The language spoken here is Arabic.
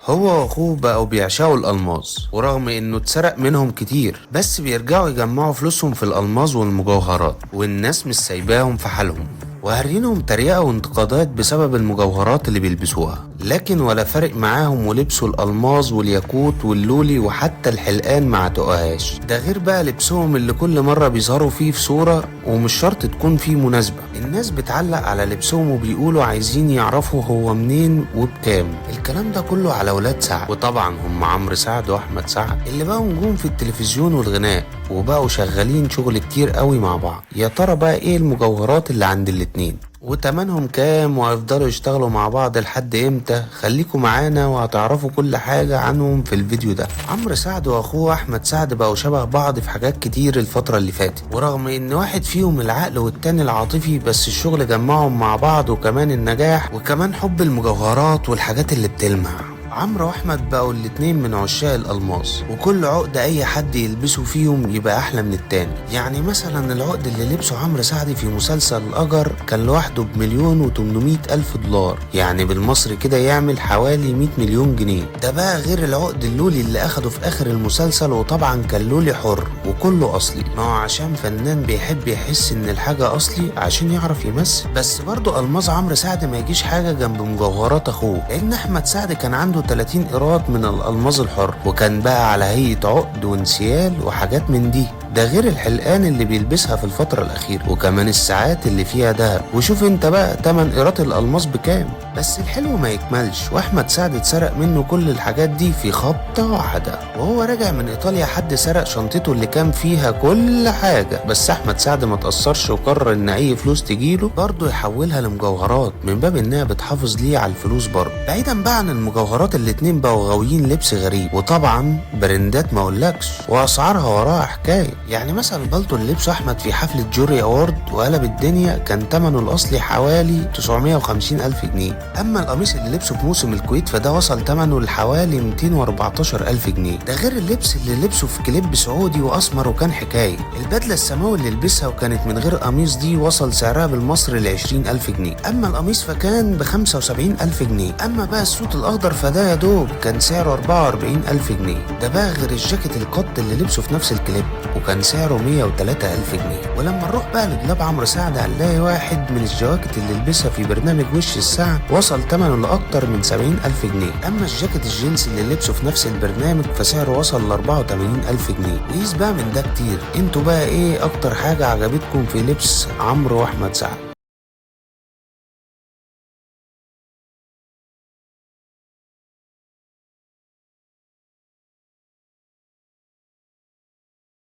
هو واخوه بقوا بيعشقوا الالماس، ورغم انه اتسرق منهم كتير بس بيرجعوا يجمعوا فلوسهم في الالماس والمجوهرات، والناس مش سايباهم في حالهم وهرينهم تريقة وانتقادات بسبب المجوهرات اللي بيلبسوها، لكن ولا فارق معاهم ولبسوا الألماظ والياقوت واللولي وحتى الحلقان ما عتقهاش. ده غير بقى لبسهم اللي كل مرة بيظهروا فيه في صورة ومش شرط تكون فيه مناسبة. الناس بتعلق على لبسهم وبيقولوا عايزين يعرفوا هو منين وبكام. الكلام ده كله على ولاد سعد، وطبعا هم عمرو سعد واحمد سعد اللي بقوا نجوم في التلفزيون والغناء وبقوا شغالين شغل كتير قوي مع بعض. يا ترى بقى ايه المجوهرات اللي عند الاتنين وتمنهم كام وهيفضلوا يشتغلوا مع بعض لحد امتى؟ خليكم معانا وهتعرفوا كل حاجة عنهم في الفيديو ده. عمرو سعد واخوه احمد سعد بقوا شبه بعض في حاجات كتير الفترة اللي فاتت، ورغم ان واحد فيهم العقل والتاني العاطفي بس الشغل جمعهم مع بعض، وكمان النجاح وكمان حب المجوهرات والحاجات اللي بتلمع. عمرو واحمد بقوا الاتنين من عشاق الالماس، وكل عقد اي حد يلبسه فيهم يبقى احلى من التاني. يعني مثلا العقد اللي لبسه عمرو سعد في مسلسل الاجر كان لوحده ب1,800,000 دولار، يعني بالمصري كده يعمل حوالي 100 مليون جنيه. ده بقى غير العقد اللولي اللي اخده في اخر المسلسل، وطبعا كان لولي حر وكله اصلي، ما هو عشان فنان بيحب يحس ان الحاجة اصلي عشان يعرف يمثل. بس برضه الماظ عمرو سعد ما يجيش حاجة جنب مجوهرات اخوه، لان احمد سعد كان عنده 30 قيراط من الألماظ الحر، وكان بقى على هيئة عقد وانسيال وحاجات من دي. ده غير الحلقان اللي بيلبسها في الفترة الأخيرة، وكمان الساعات اللي فيها دهب. وشوف انت بقى 8 قيراط الألماظ بكام. بس الحلو ما يكملش، واحمد سعد اتسرق منه كل الحاجات دي في خبطة واحدة. وهو راجع من ايطاليا حد سرق شنطته اللي كان فيها كل حاجة، بس احمد سعد ما تأثرش وقرر ان اي فلوس تجيله برضه يحولها لمجوهرات، من باب انها بتحافظ ليه على الفلوس برضه. بعيدا بقى عن المجوهرات، الاتنين بقوا غاويين لبس غريب، وطبعا براندات ما اقولكش، واسعارها وراها حكاية. يعني مثلا البلطو اللي لبسه احمد في حفلة جوري اوورد وقلب الدنيا كان ثمنه الاصلي حوالي 950,000 جنيه. اما القميص اللي لبسه في موسم الكويت فده وصل ثمنه لحوالي 214,000 جنيه. ده غير اللبس اللي لبسه في كليب سعودي واسمر وكان حكاية. البدلة السماوي اللي لبسها وكانت من غير قميص دي وصل سعرها بالمصري ل20,000 جنيه. اما القميص فكان ب75,000 جنيه. اما بقى السوت الاخضر فده يا دوب كان سعره 44,000 جنيه. ده بقى غير الجاكيت القط اللي لبسه في نفس الكليب وكان سعره 103,000 جنيه. ولما نروح بقى لدولاب عمرو سعد هنلاقي واحد من الجواكت اللي لبسها في برنامج وش السعد وصل ثمنه لأكتر من 70,000 جنيه. أما الجاكيت الجينز اللي لبسه في نفس البرنامج فسعره وصل ل84,000 جنيه. وقيس بقى من ده كتير. انتوا بقى ايه أكتر حاجة عجبتكم في لبس عمرو وأحمد سعد؟